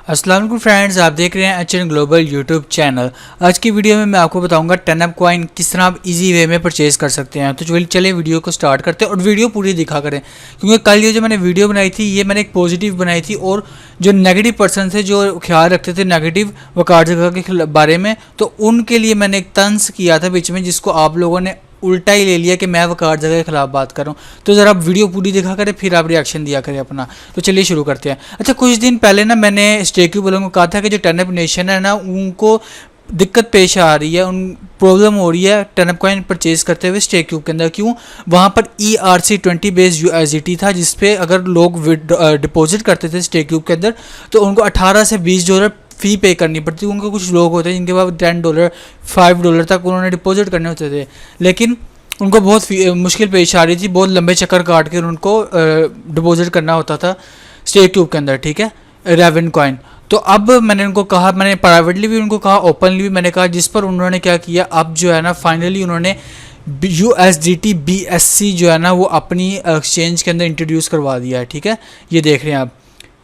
अस्सलाम वालेकुम फ्रेंड्स, आप देख रहे हैं एचएन ग्लोबल यूट्यूब चैनल। आज की वीडियो में मैं आपको बताऊंगा 10 कॉइन किस तरह आप इजी वे में परचेज कर सकते हैं। तो चलिए वीडियो को स्टार्ट करते हैं और वीडियो पूरी दिखा करें, क्योंकि कल ये जो मैंने वीडियो बनाई थी ये मैंने एक पॉजिटिव बनाई थी और जो नेगेटिव पर्सन थे जो ख्याल रखते थे नेगेटिव वकार जगह के बारे में, तो उनके लिए मैंने एक तंज किया था बीच में, जिसको आप लोगों ने उल्टा ही ले लिया कि मैं वकार जगह के खिलाफ बात कर रहा हूँ। तो ज़रा आप वीडियो पूरी दिखा करें, फिर आप रिएक्शन दिया करें अपना। तो चलिए शुरू करते हैं। अच्छा, कुछ दिन पहले ना मैंने स्टेक्यू वालों को कहा था कि जो टर्नअप नेशन है ना, उनको दिक्कत पेश आ रही है, उन प्रॉब्लम हो रही है टर्नअप कॉइन परचेज करते हुए स्टेक्यू के अंदर। क्यों? वहाँ पर ERC20 बेस्ड USDT था, जिसपे अगर लोग डिपॉजिट करते थे स्टेक्यू के अंदर तो उनको 18 से $20 फ़ी पे करनी पड़ती। उनके कुछ लोग होते हैं जिनके पास $10 $5 तक उन्होंने डिपॉजिट करने होते थे, लेकिन उनको बहुत मुश्किल पेश आ रही थी। बहुत लंबे चक्कर काट कर उनको डिपॉजिट करना होता था स्टेक क्यूब के अंदर, ठीक है, रेवन कॉइन। तो अब मैंने उनको कहा, मैंने प्राइवेटली भी उनको कहा, ओपनली भी मैंने कहा, जिस पर उन्होंने क्या किया, अब जो है ना फाइनली उन्होंने USDT BSC जो है ना वो अपनी एक्सचेंज के अंदर इंट्रोड्यूस करवा दिया है। ठीक है, ये देख रहे हैं आप,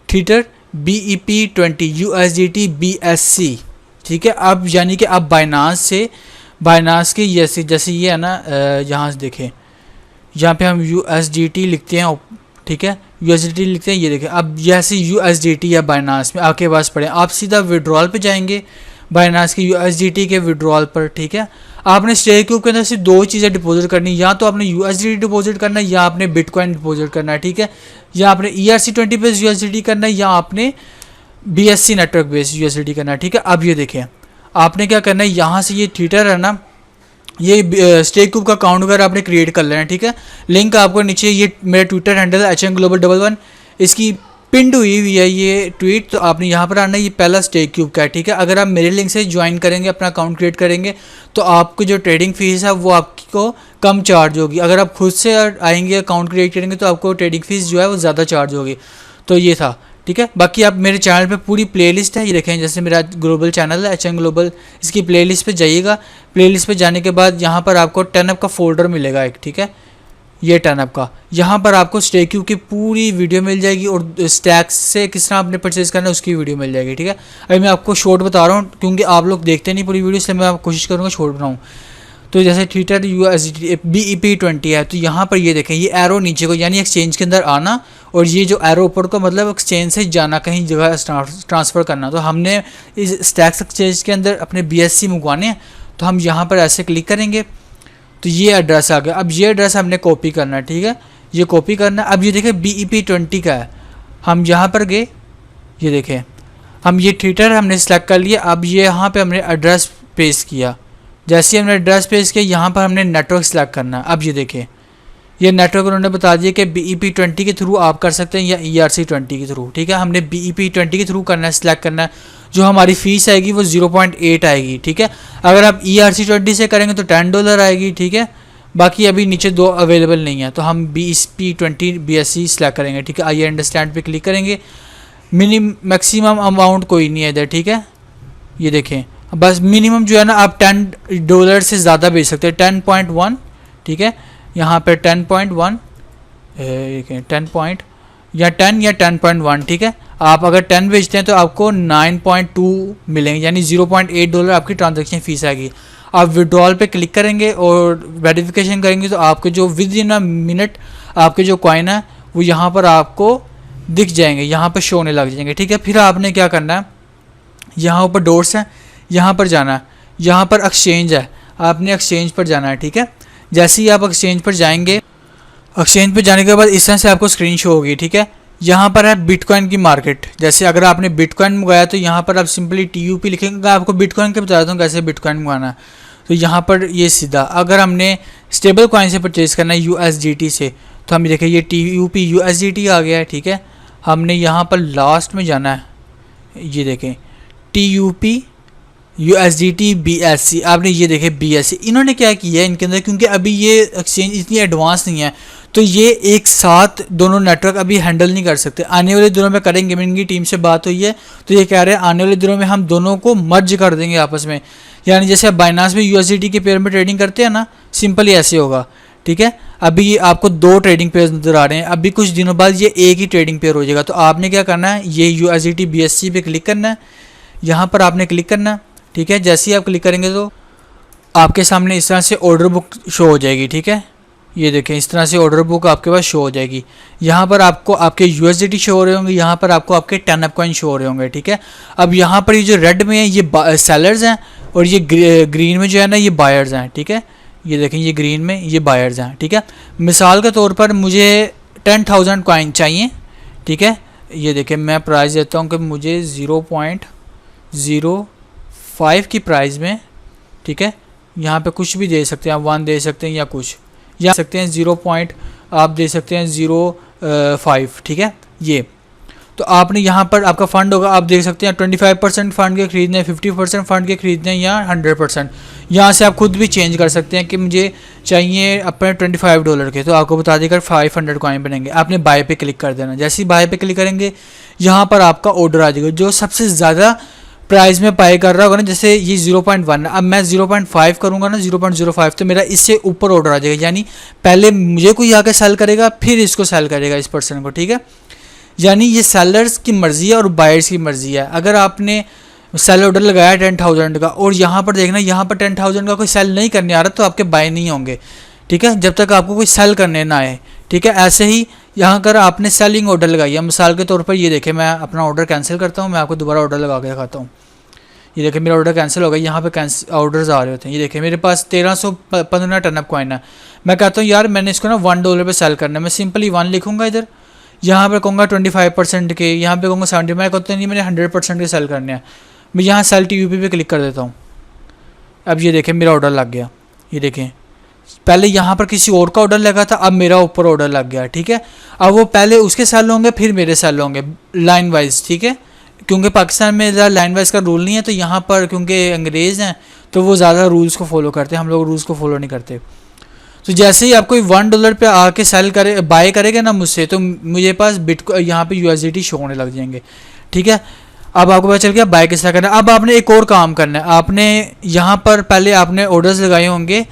थीटर BEP20 USDT BSC। ठीक है, अब यानी कि अब बाइनास के जैसे ये है ना, यहाँ से देखें, यहाँ पे हम USDT लिखते हैं, ठीक है, USDT लिखते हैं, ये देखें। अब जैसे USDT या बाइनास में आपके पास पड़े, आप सीधा विड्रॉल पे जाएंगे बाइनास के USDT के विड्रॉल पर। ठीक है, आपने स्टेक क्यूब के अंदर सिर्फ दो चीज़ें डिपॉजिट करनी, या तो आपने USDT डिपॉजिट करना है या आपने बिटकॉइन डिपॉजिट करना है। ठीक है, या आपने ERC20 बेस्ड USDT करना है या आपने BSC नेटवर्क बेस्ड USDT करना है। ठीक है, अब ये देखें, आपने क्या करना है, यहाँ से ये थीटर है ना, ये स्टेक क्यूब का अकाउंट वगैरह आपने क्रिएट कर लेना है। ठीक है, लिंक आपको नीचे, ये मेरा ट्विटर हैंडल है HN Global 11, इसकी पिंड हुई है ये ट्वीट, तो आपने यहाँ पर आना है। ये पहला स्टेक क्यूब का है। ठीक है, अगर आप मेरे लिंक से ज्वाइन करेंगे, अपना अकाउंट क्रिएट करेंगे, तो आपको जो ट्रेडिंग फीस है वो आपको कम चार्ज होगी। अगर आप खुद से आएंगे अकाउंट क्रिएट करेंगे तो आपको ट्रेडिंग फीस जो है वो ज़्यादा चार्ज होगी। तो ये था, ठीक है। बाकी आप मेरे चैनल पे पूरी प्लेलिस्ट है, ये देखें, जैसे मेरा ग्लोबल चैनल है HN ग्लोबल, इसकी प्लेलिस्ट पे जाइएगा। प्लेलिस्ट पे जाने के बाद यहाँ पर आपको 10 का फोल्डर मिलेगा एक, ठीक है, ये 10 का। यहाँ पर आपको स्टेक क्यूब की पूरी वीडियो मिल जाएगी और स्टैक्स से किस तरह आपने परचेज करना है उसकी वीडियो मिल जाएगी। ठीक है, अभी मैं आपको शॉर्ट बता रहा हूँ क्योंकि आप लोग देखते नहीं पूरी वीडियो, इसलिए मैं कोशिश करूँगा शॉर्ट बनाऊँ। तो जैसे थीटर USDT BEP20 है, तो यहाँ पर ये देखें, ये एरो नीचे को यानी एक्सचेंज के अंदर आना, और ये जो एरो ऊपर को मतलब एक्सचेंज से जाना, कहीं जगह ट्रांसफ़र करना। तो हमने इस स्टैक्स एक्सचेंज के अंदर अपने BSC मंगवाने हैं, तो हम यहाँ पर ऐसे क्लिक करेंगे तो ये एड्रेस आ गया। अब ये एड्रेस हमने कॉपी करना है, ठीक है, ये कॉपी करना है। अब ये देखें BEP20 का है, हम यहाँ पर गए, ये देखें, हम ये थीटर हमने सेलेक्ट कर लिया। अब ये यहाँ पे हमने एड्रेस पेस्ट किया, जैसे ही हमने एड्रेस पेस्ट किया यहाँ पर हमने नेटवर्क सेलेक्ट करना है। अब ये देखें, ये नेटवर्क उन्होंने बता दिया कि BEP20 के थ्रू आप कर सकते हैं या ERC20 के थ्रू। ठीक है, हमने BEP20 के थ्रू करना है, सिलेक्ट करना है। जो हमारी फ़ीस आएगी वो 0.8 आएगी। ठीक है, अगर आप ERC20 से करेंगे तो $10 आएगी। ठीक है, बाकी अभी नीचे दो अवेलेबल नहीं है, तो हम BEP20 BSC सेलेक्ट करेंगे। ठीक है, आइए अंडरस्टैंड पे क्लिक करेंगे। मैक्सिमम अमाउंट कोई नहीं है इधर। ठीक है, ये देखें, बस मिनिमम जो है ना आप $10 से ज़्यादा बेच सकते हैं, 10.1। ठीक है, यहाँ पे 10.1 10 या 10 या 10.1। ठीक है, आप अगर 10 बेचते हैं तो आपको 9.2 मिलेंगे, यानी $0.8 आपकी ट्रांजैक्शन फीस आएगी। आप विड्रॉल पे क्लिक करेंगे और वेरिफिकेशन करेंगे तो आपके जो विद इन अ मिनट आपके जो कॉइन है वो यहाँ पर आपको दिख जाएंगे, यहाँ पर शो होने लग जाएंगे। ठीक है, फिर आपने क्या करना है, यहाँ ऊपर डोर्स हैं, यहाँ पर जाना है, यहाँ पर एक्सचेंज है, आपने एक्सचेंज पर जाना है। ठीक है, जैसे ही आप एक्सचेंज पर जाएंगे, एक्सचेंज पर जाने के बाद इस तरह से आपको स्क्रीन शो होगी। ठीक है, यहाँ पर है बिटकॉइन की मार्केट। जैसे अगर आपने बिटकॉइन मंगाया तो यहाँ पर आप सिंपली TUP लिखेंगे। आपको बिटकॉइन के बता देता हूँ कैसे बिटकॉइन मंगाना है। तो यहाँ पर ये सीधा, अगर हमने स्टेबल कॉइन से परचेज़ करना है USDT से, तो हम देखें ये TUP USDT आ गया है। ठीक है, हमने यहाँ पर लास्ट में जाना है, ये देखें TUP USDT BSC, आपने ये देखे BSC। इन्होंने क्या किया है इनके अंदर, क्योंकि अभी ये एक्सचेंज इतनी एडवांस नहीं है, तो ये एक साथ दोनों नेटवर्क अभी हैंडल नहीं कर सकते। आने वाले दिनों में करेंगे, इनकी टीम से बात हुई है, तो ये कह रहे हैं आने वाले दिनों में हम दोनों को मर्ज कर देंगे आपस में। यानी जैसे आप बाइनास में USDT के पेयर में ट्रेडिंग करते हैं ना, सिंपली ऐसे होगा। ठीक है। अभी आपको 2 ट्रेडिंग पेयर नज़र आ रहे हैं, अभी कुछ दिनों बाद ये एक ही ट्रेडिंग पेयर हो जाएगा। तो आपने क्या करना है, ये USDT BSC पे क्लिक करना है, यहाँ पर आपने क्लिक करना है, ठीक है। जैसे ही आप क्लिक करेंगे तो आपके सामने इस तरह से ऑर्डर बुक शो हो जाएगी, ठीक है। ये देखें, इस तरह से ऑर्डर बुक आपके पास शो हो जाएगी। यहाँ पर आपको आपके USDT शो हो रहे होंगे, यहाँ पर आपको आपके 10 कॉइन शो हो रहे होंगे, ठीक है। अब यहाँ पर ये जो रेड में है ये सेलर्स हैं और ये ग्रीन में जो है ना ये बायर्स हैं, ठीक है। ये देखें, ये ग्रीन में ये बायर्स हैं, ठीक है। मिसाल के तौर पर मुझे 10,000 कॉइन चाहिए, ठीक है। ये देखें, मैं प्राइस देता हूँ कि मुझे 0.05 की प्राइस में, ठीक है। यहाँ पे कुछ भी दे सकते हैं आप, 1 दे सकते हैं या कुछ, या सकते हैं 0. आप दे सकते हैं 0.5, ठीक है। ये तो आपने यहाँ पर आपका फ़ंड होगा, आप देख सकते हैं 25% फ़ंड के खरीदने, 50% फ़ंड के खरीदने या 100%। यहाँ से आप खुद भी चेंज कर सकते हैं कि मुझे चाहिए अपने $25 के, तो आपको बता देगा 500 कॉइन बनेंगे। आपने बाय पे क्लिक कर देना, जैसे ही बाय पे क्लिक करेंगे यहाँ पर आपका ऑर्डर आ जाएगा जो सबसे ज़्यादा प्राइस में बाय कर रहा होगा ना। जैसे ये 0.1, अब मैं 0.5 करूँगा ना, 0.05, तो मेरा इससे ऊपर ऑर्डर आ जाएगा। यानी पहले मुझे कोई आके सेल करेगा, फिर इसको सेल करेगा इस पर्सन को, ठीक है। यानी ये सेलर्स की मर्ज़ी है और बायर्स की मर्ज़ी है। अगर आपने सेल ऑर्डर लगाया 10,000 का और यहाँ पर देखना, यहाँ पर 10,000 का कोई सेल नहीं करने आ रहा, तो आपके बाय नहीं होंगे, ठीक है, जब तक आपको कोई सेल करने ना आए, ठीक है। ऐसे ही यहाँ कर आपने सेलिंग ऑर्डर लगाई है, मिसाल के तौर पर ये देखें, मैं अपना ऑर्डर कैंसिल करता हूँ, मैं आपको दोबारा ऑर्डर लगा के दिखाता हूँ। ये देखें, मेरा ऑर्डर कैंसिल हो गया, यहाँ पे ऑर्डर्स आ रहे होते हैं। ये देखें, मेरे पास 1315 टर्नअप कॉइन है। मैं कहता हूँ यार मैंने इसको ना $1 पे सेल करना है, मैं सिंपली 1 लिखूँगा इधर, यहाँ पर कहूँगा 25% के, यहाँ पे कहूँगा 70, मैं कहता नहीं मैंने 100% के सेल करने हैं। मैं यहाँ सेल TUP पे क्लिक कर देता हूँ। अब ये देखें, मेरा ऑर्डर लग गया। ये देखें, पहले यहाँ पर किसी और का ऑर्डर लगा था, अब मेरा ऊपर ऑर्डर लग गया, ठीक है। अब वो पहले उसके सेल होंगे, फिर मेरे सेल होंगे लाइन वाइज, ठीक है। क्योंकि पाकिस्तान में ज़्यादा लाइन वाइज का रूल नहीं है, तो यहाँ पर क्योंकि अंग्रेज़ हैं तो वो ज़्यादा रूल्स को फॉलो करते हैं, हम लोग रूल्स को फॉलो नहीं करते। तो जैसे ही आपको $1 पे आके सेल करे, बाय करेगा ना मुझसे, तो मुझे पास यहाँ पे USDT शो होने लग जाएंगे, ठीक है। अब आपको पता चल गया बाय किस तरह करना है। अब आपने एक और काम करना है, आपने यहाँ पर पहले आपने ऑर्डर्स लगाए होंगे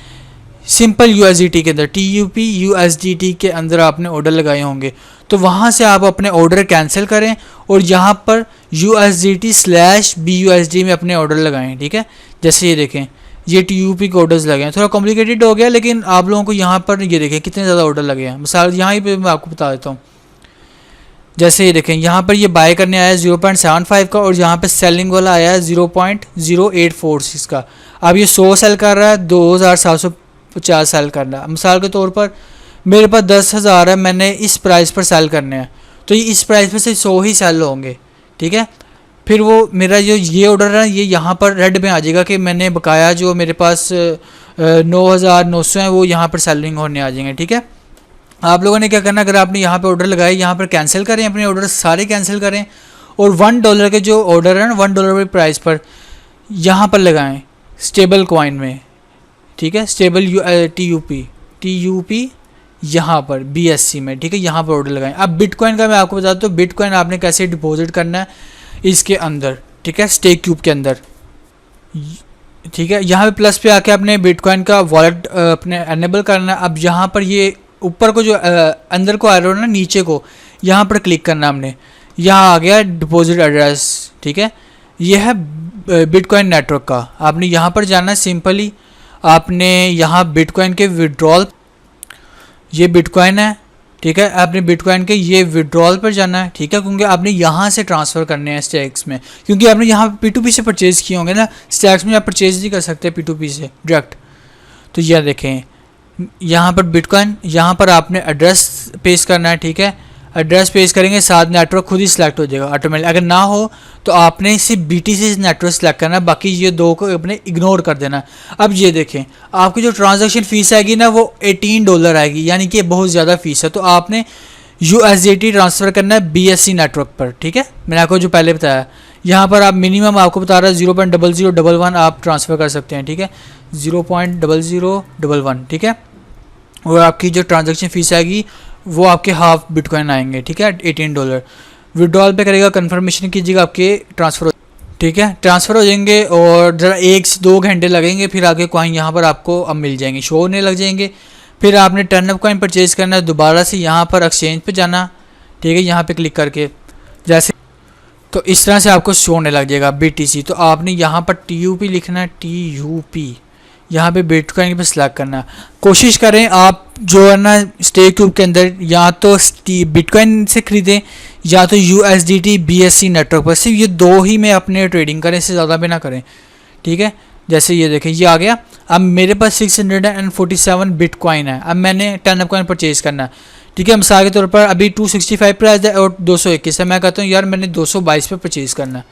सिंपल USDT के अंदर, TUP USDT के अंदर आपने ऑर्डर लगाए होंगे, तो वहाँ से आप अपने ऑर्डर कैंसिल करें और यहाँ पर USDT/BUSD में अपने ऑर्डर लगाएं, ठीक है। जैसे ये देखें, ये TUP के ऑर्डर्स लगे हैं, थोड़ा कॉम्प्लिकेटेड हो गया, लेकिन आप लोगों को यहाँ पर ये देखें कितने ज़्यादा ऑर्डर लगे हैं। मिसाल यहाँ पे मैं आपको बता देता हूँ, जैसे ये देखें, यहाँ पर ये बाय करने आया है 0.75 का और यहाँ पे सेलिंग वाला आया है 0.0846 का। अब ये 100 सेल कर रहा है, 2750 सेल कर रहा है। मिसाल के तौर पर मेरे पास 10,000 है, मैंने इस प्राइस पर सेल करने हैं, तो ये इस प्राइस पर से 100 ही सेल होंगे, ठीक है। फिर वो मेरा जो ये ऑर्डर है ये यहाँ पर रेड में आ जाएगा कि मैंने बकाया जो मेरे पास 9,900 है वो यहाँ पर सेलिंग होने आ जाएंगे, ठीक है। आप लोगों ने क्या करना, अगर आपने यहाँ पे ऑर्डर लगाए, यहाँ पर कैंसिल करें, अपने ऑर्डर सारे कैंसिल करें और $1 के जो ऑर्डर है ना, $1 के प्राइस पर यहाँ पर लगाएं स्टेबल कॉइन में, ठीक है। स्टेबल TUP यहाँ पर BSC में, ठीक है, यहाँ पर ऑर्डर लगाएं। अब बिटकॉइन का मैं आपको बताता हूँ, बिटकॉइन आपने कैसे डिपॉजिट करना है इसके अंदर, ठीक है, स्टेक क्यूब के अंदर, ठीक है। यहाँ पे प्लस पे आके आपने बिटकॉइन का वॉलेट अपने एनेबल करना है। अब यहाँ पर ये ऊपर को जो अंदर को आ रहा है ना, नीचे को यहाँ पर क्लिक करना हमने, यहाँ आ गया डिपॉजिट एड्रेस, ठीक है। ये है बिटकॉइन नेटवर्क का, आपने यहाँ पर जाना है। सिंपली आपने यहाँ बिटकॉइन के विड्रॉल, ये बिटकॉइन है, ठीक है, आपने बिटकॉइन के ये विड्रॉल पर जाना है, ठीक है, क्योंकि आपने यहाँ से ट्रांसफ़र करने हैं स्टैक्स में, क्योंकि आपने यहाँ P2P से परचेज़ किए होंगे ना, स्टैक्स में आप परचेज़ नहीं कर सकते P2P से डायरेक्ट। तो यह देखें, यहाँ पर बिटकॉइन, यहाँ पर आपने एड्रेस पेस्ट करना है, ठीक है। एड्रेस पेस्ट करेंगे, साथ नेटवर्क खुद ही सिलेक्ट हो जाएगा ऑटोमेटिक। अगर ना हो तो आपने सिर्फ BTC नेटवर्क सेलेक्ट करना है, बाकी ये दो को अपने इग्नोर कर देना है। अब ये देखें, आपकी जो ट्रांजैक्शन फ़ीस आएगी ना वो $18 आएगी, यानी कि बहुत ज़्यादा फ़ीस है। तो आपने USDT ट्रांसफ़र करना है BSC नेटवर्क पर, ठीक है। मैंने आपको जो पहले बताया, यहाँ पर आप मिनिमम आपको बता रहा है 0.0011 आप ट्रांसफ़र कर सकते हैं, ठीक है, 0.0011, ठीक है। और आपकी जो ट्रांजैक्शन फ़ीस आएगी वो आपके हाफ बिटकॉइन आएंगे, ठीक है, $18। विड्रॉल पे करेगा, कंफर्मेशन कीजिएगा, आपके ट्रांसफ़र, ठीक है, ट्रांसफ़र हो जाएंगे और ज़रा 1 से 2 घंटे लगेंगे, फिर आगे कॉइन यहाँ पर आपको अब मिल जाएंगे, शो होने लग जाएंगे। फिर आपने टर्नअप कॉइन परचेज करना है, दोबारा से यहाँ पर एक्सचेंज पे जाना, ठीक है, यहाँ पे क्लिक करके जैसे तो इस तरह से आपको शो होने लग जाएगा BTC। तो आपने यहाँ पर TUP लिखना है, TUP, यहाँ पे बिटकॉइन पे सिलेक्ट करना है। कोशिश करें आप जो है ना स्टेक ट्यूब के अंदर या तो बिटकॉइन से ख़रीदें या तो USDT BSC नेटवर्क पर, सिर्फ ये दो ही में अपने ट्रेडिंग करें, इससे ज़्यादा भी ना करें, ठीक है। जैसे ये देखें ये आ गया, अब मेरे पास 647 बिटकॉइन है, अब मैंने टर्नअप कॉइन परचेज़ करना है, ठीक है। मिसाल के तौर पर अभी 265 प्राइस है और 221 है, मैं कहता हूँ यार मैंने 222 पे परचेज़ करना है,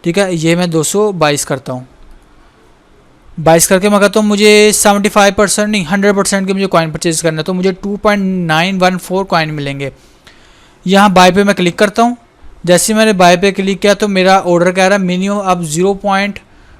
ठीक है। ये मैं 222 करता हूँ, 22 करके मैं कहता हूँ मुझे 75% नहीं 100% के मुझे कॉइन परचेज़ करना है, तो मुझे 2.914 कॉइन मिलेंगे। यहाँ बाय पे मैं क्लिक करता हूँ, जैसे मैंने बाय पे क्लिक किया तो मेरा ऑर्डर कह रहा है मिनिमम आप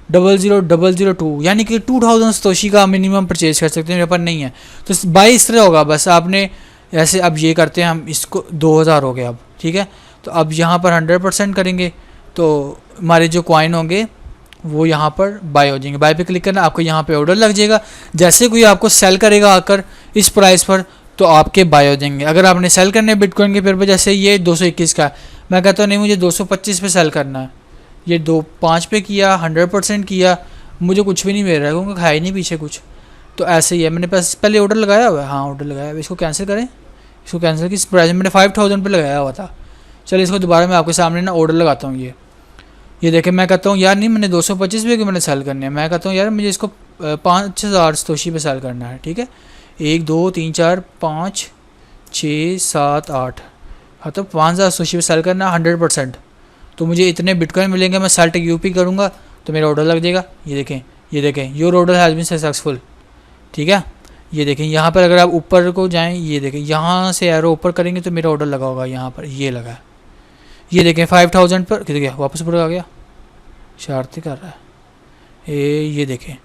0.00002 यानी कि 2000 सतोशी का मिनिमम परचेज कर सकते हैं, मेरे पास नहीं है। तो बाय इस तरह होगा, बस आपने ऐसे अब ये करते हैं हम, इसको 2000 हो गया अब, ठीक है। तो अब यहाँ पर 100% करेंगे तो हमारे जो कॉइन होंगे वो यहाँ पर बाय हो जाएंगे। बाय पे क्लिक करना, आपको यहाँ पे ऑर्डर लग जाएगा। जैसे कोई आपको सेल करेगा आकर इस प्राइस पर तो आपके बाय हो जाएंगे। अगर आपने सेल करने बिटकॉइन के पेपर पर, जैसे ये 221 का, मैं कहता हूँ नहीं मुझे 225 पे सेल करना है, ये 5 पे किया, 100% किया, मुझे कुछ भी नहीं मिल रहा है क्योंकि खाया ही नहीं पीछे कुछ। तो ऐसे ही है, मैंने पहले ऑर्डर लगाया हुआ है, हाँ ऑर्डर लगाया हुआ है, इसको कैंसिल करें, इसको कैंसिल की प्राइस मैंने 5000 पे लगाया हुआ था। चलिए इसको दोबारा मैं आपके सामने ना ऑर्डर लगाता हूँ। ये देखें, मैं कहता हूँ यार नहीं मैंने 225 पे मैंने सेल करने हैं, मैं कहता हूँ यार मुझे इसको 5000 सतोशी पे सेल करना है, ठीक है। 1 2 3 4 5 6 7 8, हाँ तो 5000 सतोशी पे सेल करना है 100%। तो मुझे इतने बिटकॉइन मिलेंगे, मैं सेल TUP करूँगा तो मेरा ऑर्डर लग जाएगा। ये देखें your order has been successful, ठीक है। ये देखें यहाँ पर अगर आप ऊपर को जाएं, ये देखें यहाँ से एरो ऊपर करेंगे तो मेरा ऑर्डर लगा होगा, यहाँ पर ये लगा है। ये देखें 5000 पर कितने गया, वापस ऊपर आ गया, शरारती कर रहा है। ये देखें,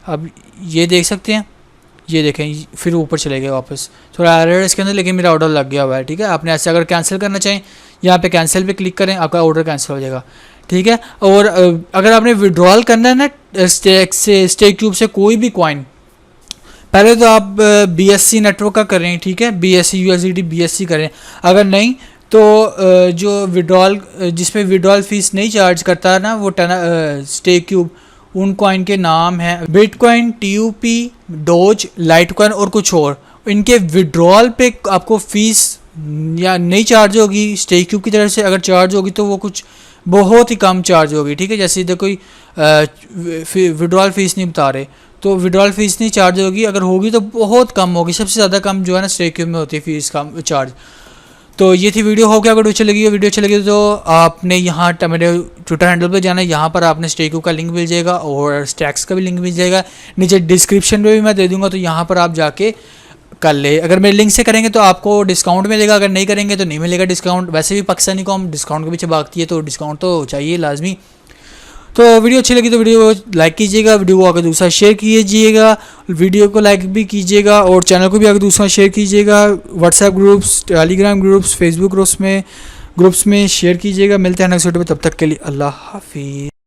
अब ये देख सकते हैं, ये देखें फिर ऊपर चले गए वापस, थोड़ा एरर इसके अंदर, लेकिन मेरा ऑर्डर लग गया हुआ है, ठीक है। आपने ऐसे अगर कैंसिल करना चाहें यहाँ पे कैंसिल पे क्लिक करें, आपका ऑर्डर कैंसिल हो जाएगा, ठीक है। और अगर आपने विड्रॉल करना है ना स्टेक ट्यूब से कोई भी कॉइन, पहले तो आप BSC नेटवर्क का करें, ठीक है, BSC USDT BSC करें। अगर नहीं तो जो विड्रॉल जिसमें विड्रॉल फीस नहीं चार्ज करता ना वो स्टेक ट्यूब, उन कॉइन के नाम हैं बिटकॉइन, TUP, डोज, लाइटकॉइन और कुछ और। इनके विड्रॉल पे आपको फीस या नहीं चार्ज होगी, स्टेक ट्यूब की तरफ से अगर चार्ज होगी तो वो कुछ बहुत ही कम चार्ज होगी, ठीक है। जैसे इधर कोई विड्रॉल फीस नहीं बता रहे तो विड्रॉल फीस नहीं चार्ज होगी, अगर होगी तो बहुत कम होगी, सबसे ज़्यादा कम जो है ना स्टेक ट्यूब में होती है फीस कम चार्ज। तो ये थी वीडियो, हो गया। अगर वीडियो अच्छी लगी तो आपने यहाँ मेरे ट्विटर हैंडल पर जाना है, यहाँ पर आपने स्टेक ट्यूब का लिंक मिल जाएगा और स्टैक्स का भी लिंक मिल जाएगा, नीचे डिस्क्रिप्शन में भी मैं दे दूँगा, तो यहाँ पर आप जाके कर ले। अगर मेरे लिंक से करेंगे तो आपको डिस्काउंट मिलेगा, अगर नहीं करेंगे तो नहीं मिलेगा डिस्काउंट। वैसे भी पाकिस्तानी कॉम डिस्काउंट के पीछे भागती है तो डिस्काउंट तो चाहिए लाजमी। तो वीडियो अच्छी लगी तो वीडियो लाइक कीजिएगा, वीडियो को आगे दूसरा शेयर कीजिएगा, वीडियो को लाइक भी कीजिएगा और चैनल को भी आगे दूसरा शेयर कीजिएगा। WhatsApp groups, Telegram groups, Facebook groups में शेयर कीजिएगा। मिलते हैं नेक्स्ट वीडियो में, तब तक के लिए अल्लाह हाफिज़।